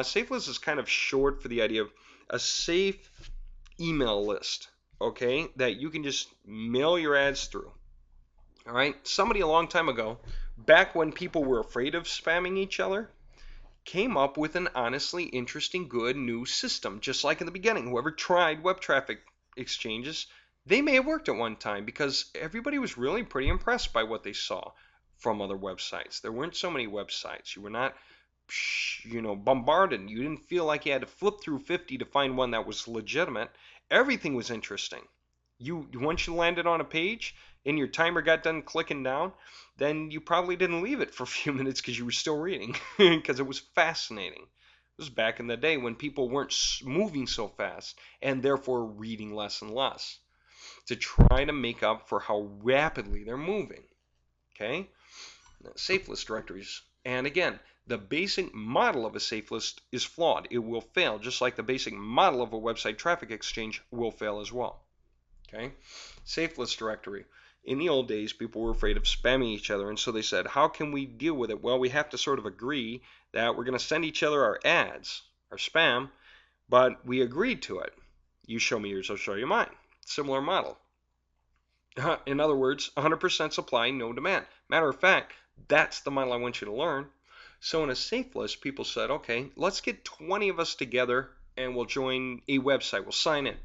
Safe list is kind of short for the idea of a safe email list, okay, that you can just mail your ads through. All right, somebody a long time ago, back when people were afraid of spamming each other, came up with an honestly interesting, good new system. Just like in the beginning, whoever tried web traffic exchanges, they may have worked at one time because everybody was really pretty impressed by what they saw from other websites. There weren't so many websites. You were not, bombarded. You didn't feel like you had to flip through 50 to find one that was legitimate. Everything was interesting. Once you landed on a page and your timer got done clicking down, then you probably didn't leave it for a few minutes because you were still reading because it was fascinating. It was back in the day when people weren't moving so fast and therefore reading less and less to try to make up for how rapidly they're moving. Okay? Safe list directories. And again, the basic model of a safe list is flawed. It will fail, just like the basic model of a website traffic exchange will fail as well. Okay? Safe list directory. In the old days, people were afraid of spamming each other, and so they said, how can we deal with it? Well, we have to sort of agree that we're going to send each other our ads, our spam, but we agreed to it. You show me yours, I'll show you mine. Similar model. In other words, 100% supply, no demand. Matter of fact, that's the model I want you to learn. So in a safe list, people said, okay, let's get 20 of us together and we'll join a website. We'll sign in.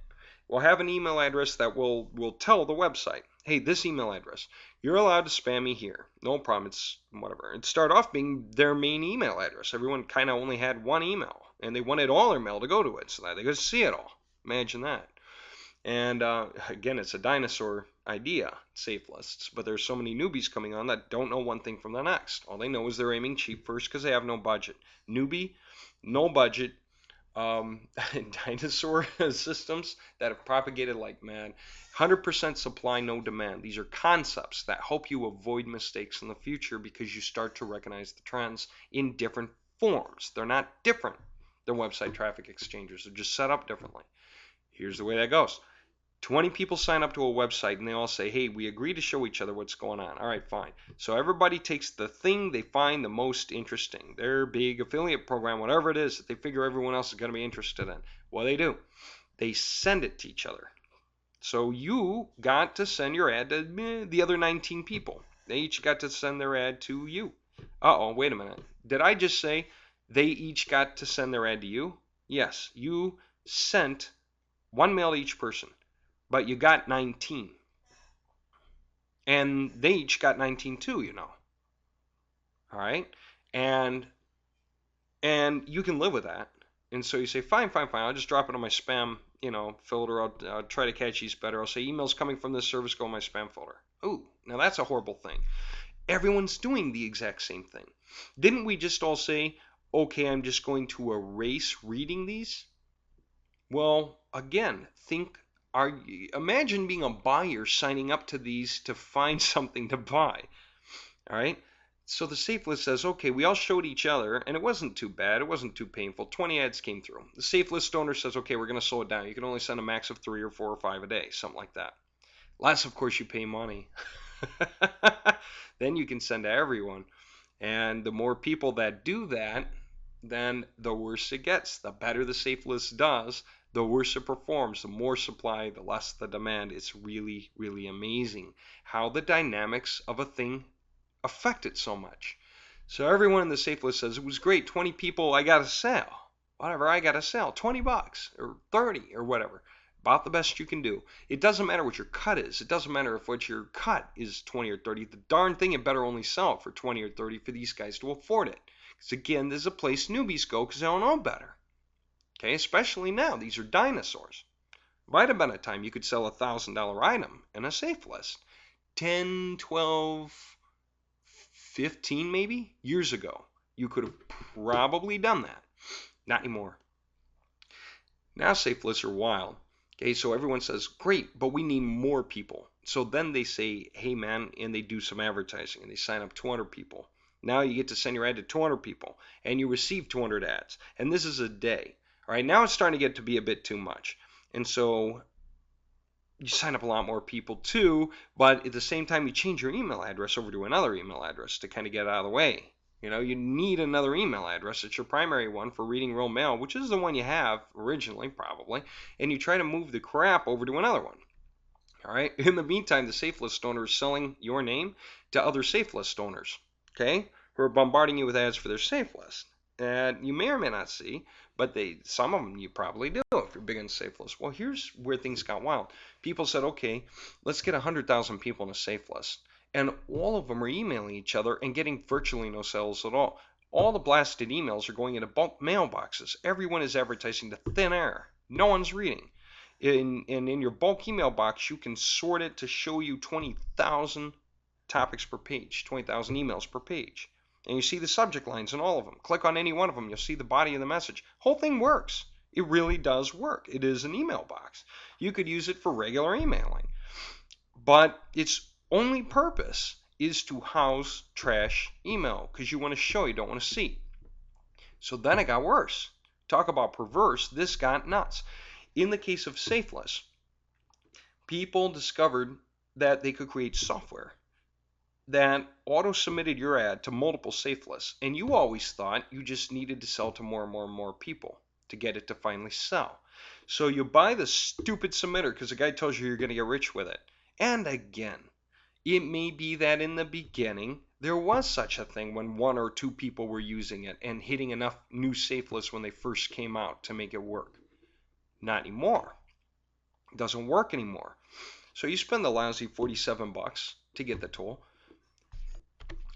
We'll have an email address that will tell the website, hey, this email address, you're allowed to spam me here. No problem. It's whatever. It started off being their main email address. Everyone kind of only had one email, and they wanted all their mail to go to it so that they could see it all. Imagine that. And again, it's a dinosaur idea, safe lists, but there's so many newbies coming on that don't know one thing from the next. All they know is they're aiming cheap first because they have no budget. Newbie, no budget, dinosaur systems that have propagated like mad. 100% supply, no demand. These are concepts that help you avoid mistakes in the future because you start to recognize the trends in different forms. They're not different than website traffic exchangers. They're just set up differently. Here's the way that goes. 20 people sign up to a website and they all say, hey, we agree to show each other what's going on. All right, fine. So everybody takes the thing they find the most interesting, their big affiliate program, whatever it is that they figure everyone else is going to be interested in. What do? They send it to each other. So you got to send your ad to the other 19 people. They each got to send their ad to you. Uh-oh, wait a minute. Did I just say they each got to send their ad to you? Yes, you sent one mail to each person. But you got 19. And they each got 19 too, you know. All right? And you can live with that. And so you say, fine, I'll just drop it on my spam, filter. I'll try to catch these better. I'll say, emails coming from this service go in my spam folder. Ooh, now that's a horrible thing. Everyone's doing the exact same thing. Didn't we just all say, okay, I'm just going to erase reading these? Well, again, imagine being a buyer signing up to these to find something to buy. All right. So the safe list says, okay, we all showed each other, and it wasn't too bad. It wasn't too painful. 20 ads came through. The safe list owner says, okay, we're going to slow it down. You can only send a max of 3 or 4 or 5 a day, something like that. Less, of course, you pay money. Then you can send to everyone. And the more people that do that, then the worse it gets. The better the safe list does, the worse it performs. The more supply, the less the demand. It's really, really amazing how the dynamics of a thing affect it so much. So everyone in the safe list says, it was great, 20 people, I got a sale. Whatever, I got a sale, 20 bucks or 30 or whatever. About the best you can do. It doesn't matter what your cut is. It doesn't matter if what your cut is 20 or 30. The darn thing, it better only sell for 20 or 30 for these guys to afford it. Because again, this is a place newbies go because they don't know better. Okay, especially now. These are dinosaurs. Might have been a time you could sell a $1,000 item in a safe list. 10, 12, 15 maybe years ago. You could have probably done that. Not anymore. Now safe lists are wild. Okay, so everyone says, great, but we need more people. So then they say, hey man, and they do some advertising and they sign up 200 people. Now you get to send your ad to 200 people and you receive 200 ads. And this is a day. All right, now it's starting to get to be a bit too much. And so you sign up a lot more people too, but at the same time you change your email address over to another email address to kind of get out of the way. You need another email address. It's your primary one for reading real mail, which is the one you have originally, probably, and you try to move the crap over to another one. All right. In the meantime, the safe list owner is selling your name to other safe list owners, okay, who are bombarding you with ads for their safe list. And you may or may not see, but some of them you probably do if you're big on safe list. Well, here's where things got wild. People said, okay, let's get 100,000 people on a safe list. And all of them are emailing each other and getting virtually no sales at all. All the blasted emails are going into bulk mailboxes. Everyone is advertising to thin air. No one's reading. In your bulk email box, you can sort it to show you 20,000 topics per page, 20,000 emails per page. And you see the subject lines in all of them. Click on any one of them, you'll see the body of the message. Whole thing works. It really does work. It is an email box. You could use it for regular emailing. But its only purpose is to house trash email because you want to show, you don't want to see. So then it got worse. Talk about perverse. This got nuts. In the case of Safeless, people discovered that they could create software that auto-submitted your ad to multiple safe lists, and you always thought you just needed to sell to more and more and more people to get it to finally sell. So you buy the stupid submitter because the guy tells you you're going to get rich with it. And again, it may be that in the beginning there was such a thing when one or two people were using it and hitting enough new safe lists when they first came out to make it work. Not anymore. It doesn't work anymore. So you spend the lousy 47 bucks to get the tool.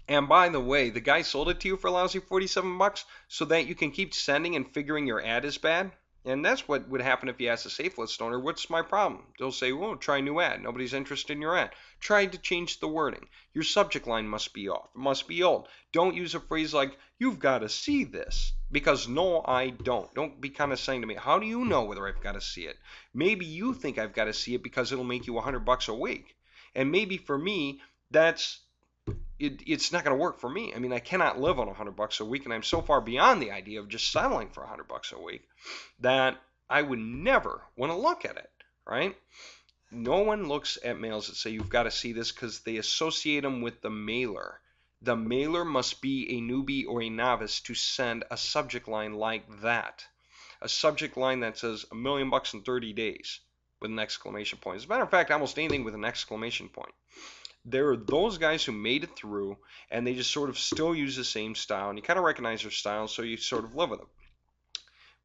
And by the way, the guy sold it to you for a lousy 47 bucks so that you can keep sending and figuring your ad is bad. And that's what would happen if you ask a safe list owner, what's my problem? They'll say, well, try a new ad. Nobody's interested in your ad. Try to change the wording. Your subject line must be off. It must be old. Don't use a phrase like, you've got to see this. Because no, I don't. Don't be kind of saying to me, how do you know whether I've got to see it? Maybe you think I've got to see it because it'll make you 100 bucks a week. And maybe for me, it's not going to work for me. I mean, I cannot live on 100 bucks a week, and I'm so far beyond the idea of just settling for 100 bucks a week that I would never want to look at it, right? No one looks at mails that say you've got to see this because they associate them with the mailer. The mailer must be a newbie or a novice to send a subject line like that. A subject line that says $1 million in 30 days with an exclamation point. As a matter of fact, almost anything with an exclamation point. There are those guys who made it through and they just sort of still use the same style, and you kind of recognize their style, so you sort of live with them.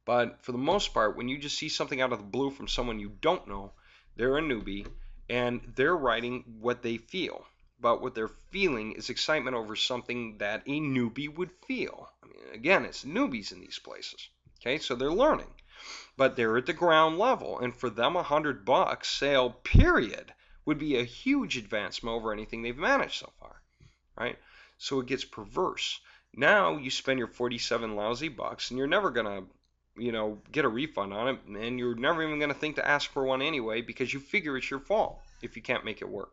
But for the most part, when you just see something out of the blue from someone you don't know, they're a newbie and they're writing what they feel. But what they're feeling is excitement over something that a newbie would feel. I mean, again, it's newbies in these places. Okay, so they're learning, but they're at the ground level, and for them, $100 sale, period, would be a huge advancement over anything they've managed so far, right? So it gets perverse. Now you spend your 47 lousy bucks, and you're never gonna, get a refund on it, and you're never even gonna think to ask for one anyway because you figure it's your fault if you can't make it work.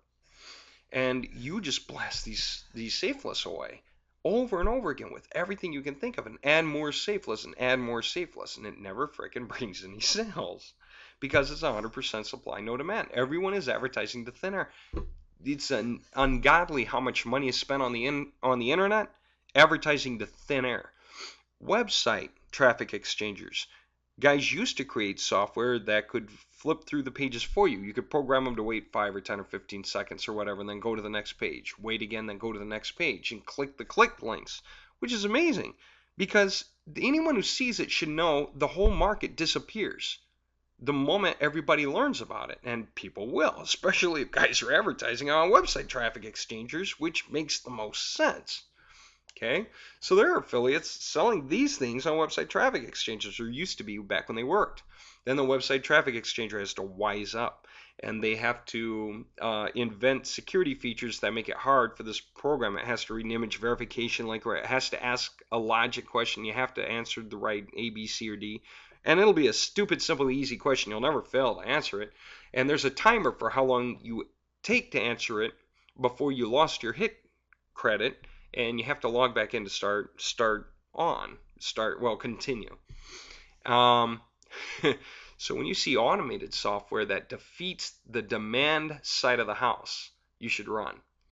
And you just blast these safe lists away over and over again with everything you can think of, and add more safe lists and add more safe lists, and it never frickin' brings any sales because it's 100% supply, no demand. Everyone is advertising to thin air. It's ungodly how much money is spent on the internet advertising to thin air. Website traffic exchangers. Guys used to create software that could flip through the pages for you. You could program them to wait 5 or 10 or 15 seconds or whatever, and then go to the next page. Wait again, then go to the next page, and click the click links, which is amazing because anyone who sees it should know the whole market disappears the moment everybody learns about it, and people will, especially if guys are advertising on website traffic exchangers, which makes the most sense. Okay, so there are affiliates selling these things on website traffic exchangers, or used to be back when they worked. Then the website traffic exchanger has to wise up, and they have to invent security features that make it hard for this program. It has to read an image verification link, or it has to ask a logic question. You have to answer the right A, B, C, or D. And it'll be a stupid, simple, easy question. You'll never fail to answer it. And there's a timer for how long you take to answer it before you lost your hit credit, and you have to log back in to continue. So when you see automated software that defeats the demand side of the house, you should run.